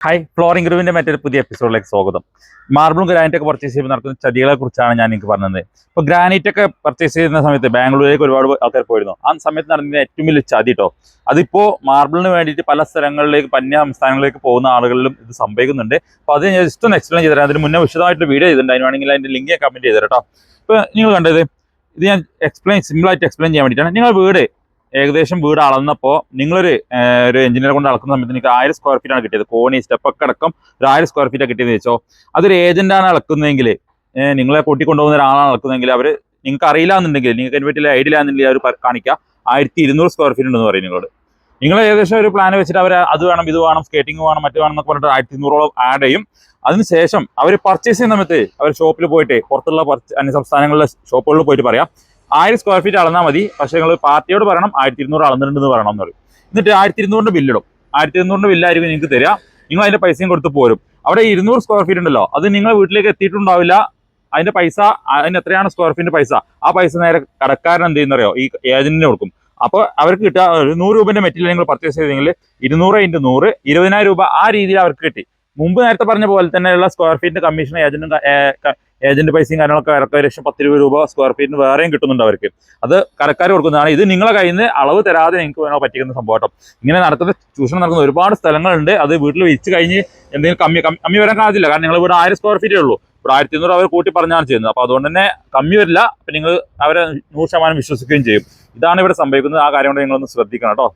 Hi, flooring റിവിന്റെ മറ്റൊരു പുതിയ എപ്പിസോഡിലേക്ക് സ്വാഗതം. മാർബിളും ഗ്രാനൈറ്റ് ഒക്കെ പർച്ചേസ് ചെയ്യുമ്പോൾ നടക്കുന്ന ചതികളെ കുറിച്ചാണ് ഞാൻ നിങ്ങൾക്ക് പറഞ്ഞത്. ഇപ്പോൾ ഗ്രാനൈറ്റ് ഒക്കെ പർച്ചേസ് ചെയ്യുന്ന സമയത്ത് ബാംഗ്ലൂരിലേക്ക് ഒരുപാട് ആൾക്കാർ പോയിരുന്നു. ആ സമയത്ത് നടന്ന ഏറ്റവും വലിയ ചതി കേട്ടോ. അതിപ്പോൾ മാർബിളിന് വേണ്ടിയിട്ട് പല സ്ഥലങ്ങളിലേക്ക് അന്യ സംസ്ഥാനങ്ങളിലേക്ക് പോകുന്ന ആളുകളിലും ഇത് സംഭവിക്കുന്നുണ്ട്. അപ്പോൾ അത് ഞാൻ ജസ്റ്റ് ഒന്ന് എക്സ്പ്ലെയിൻ ചെയ്ത് തരാം. അതിന് മുന്നേ വിശദമായിട്ട് വീഡിയോ ചെയ്തിട്ടുണ്ട്. അതിന് വേണമെങ്കിൽ അതിൻ്റെ ലിങ്ക് കമൻറ്റ് ചെയ്ത് തരാം കേട്ടോ. ഇപ്പോൾ നിങ്ങൾ കണ്ടത് ഇത് ഞാൻ സിമ്പിളായിട്ട് എക്സ്പ്ലെയിൻ ചെയ്യാൻ വേണ്ടിയിട്ടാണ്. നിങ്ങൾ വീട് അളന്നപ്പോൾ നിങ്ങളൊരു എഞ്ചിനീയർ കൊണ്ട് അളക്കുന്ന സമയത്ത് നിങ്ങൾക്ക് 1000 സ്ക്വയർ ഫീറ്റ് ആണ് കിട്ടിയത്. കോണി സ്റ്റെപ്പൊക്കെ അടക്കം ഒരു 1000 സ്ക്വയർ ഫീറ്റ് കിട്ടിയെന്ന് വെച്ചോ. അതൊരു ഏജന്റാണ് അളക്കുന്നതെങ്കിൽ, നിങ്ങളെ കൂട്ടിക്കൊണ്ടുപോകുന്ന ഒരാളാണ് അളക്കുന്നതെങ്കിൽ നിങ്ങൾക്ക് അറിയില്ല എന്നുണ്ടെങ്കിൽ, നിങ്ങൾക്ക് അതിനെ പറ്റിയ ഐഡിയ എന്നുണ്ടെങ്കിൽ അവർ കാണിക്കുക 1200 സ്ക്വയർ ഫീറ്റ് ഉണ്ടെന്ന് പറയും നിങ്ങളോട്. നിങ്ങൾ ഏകദേശം ഒരു പ്ലാൻ വെച്ചിട്ട് അവർ അത് വേണം, ഇത് വേണം, സ്കേറ്റിംഗ് വേണം, മറ്റു വേണം എന്നൊക്കെ പറഞ്ഞിട്ട് 1200 ആഡ് ചെയ്യും. അതിനുശേഷം അവർ പർച്ചേസ് ചെയ്യുന്ന സമയത്ത് അവർ ഷോപ്പിൽ പോയിട്ട്, പുറത്തുള്ള അന്യ സംസ്ഥാനങ്ങളിലെ ഷോപ്പുകളിൽ പോയിട്ട് പറയാം 1000 സ്ക്വയർ ഫീറ്റ് അളന്നാൽ മതി, പക്ഷേ നിങ്ങൾ പാർട്ടിയോട് പറയണം 1200 അളന്നിട്ടുണ്ടെന്ന് പറയണം എന്ന് പറയും. എന്നിട്ട് 1200 ബില്ലിടും. 1200 ബില്ലായിരിക്കും നിങ്ങൾക്ക് തരിക. നിങ്ങൾ അതിന്റെ പൈസയും കൊടുത്ത് പോരും. അവിടെ 200 സ്ക്വയർ ഫീറ്റ് ഉണ്ടല്ലോ, അത് നിങ്ങളുടെ വീട്ടിലേക്ക് എത്തിയിട്ടുണ്ടാവില്ല. അതിന്റെ പൈസ, അതിന് എത്രയാണ് സ്ക്വയർ ഫീറ്റിന്റെ പൈസ, ആ പൈസ നേരെ കടക്കാരൻ എന്ത് ചെയ്യുന്നറിയോ, ഈ ഏജന്റിന് കൊടുക്കും. അപ്പോൾ അവർക്ക് കിട്ടുക 100 രൂപന്റെ മെറ്റീരിയൽ നിങ്ങൾ പർച്ചേസ് ചെയ്തെങ്കിൽ 200 × 100 20,000 രൂപ ആ രീതിയിൽ അവർക്ക് കിട്ടി. മുമ്പ് നേരത്തെ പറഞ്ഞ പോലെ തന്നെയുള്ള സ്ക്വയർ ഫീറ്റിന്റെ കമ്മീഷൻ ഏജന്റ് പൈസയും കാര്യങ്ങളൊക്കെ 10 രൂപ സ്ക്വയർ ഫീറ്റിന് വേറെയും കിട്ടുന്നുണ്ട് അവർക്ക്. അത് കടക്കാർ കൊടുക്കുന്നതാണ്. ഇത് നിങ്ങളെ കയ്യിൽ നിന്ന് അളവ് തരാതെ നിങ്ങൾക്ക് വേണോ പറ്റിക്കുന്ന സംഭവം. ഇങ്ങനെ നടക്കുന്ന ചൂഷണം നടക്കുന്ന ഒരുപാട് സ്ഥലങ്ങളുണ്ട്. അത് വീട്ടിൽ വെച്ച് കഴിഞ്ഞ് എന്തെങ്കിലും കമ്മി വരാൻ സാധ്യതയില്ല. കാരണം നിങ്ങൾ ഇവിടെ 1000 സ്ക്വയർ ഫീറ്റേ ഉള്ളൂ. ഇവിടെ 1200 അവർ കൂട്ടി പറഞ്ഞാണ് ചെയ്യുന്നത്. അപ്പോൾ അതുകൊണ്ട് തന്നെ കമ്മി വരില്ല. അപ്പം നിങ്ങൾ അവരെ 100% വിശ്വസിക്കുകയും ചെയ്യും. ഇതാണ് ഇവിടെ സംഭവിക്കുന്നത്. ആ കാര്യം കൊണ്ട് നിങ്ങളൊന്ന് ശ്രദ്ധിക്കണം കേട്ടോ.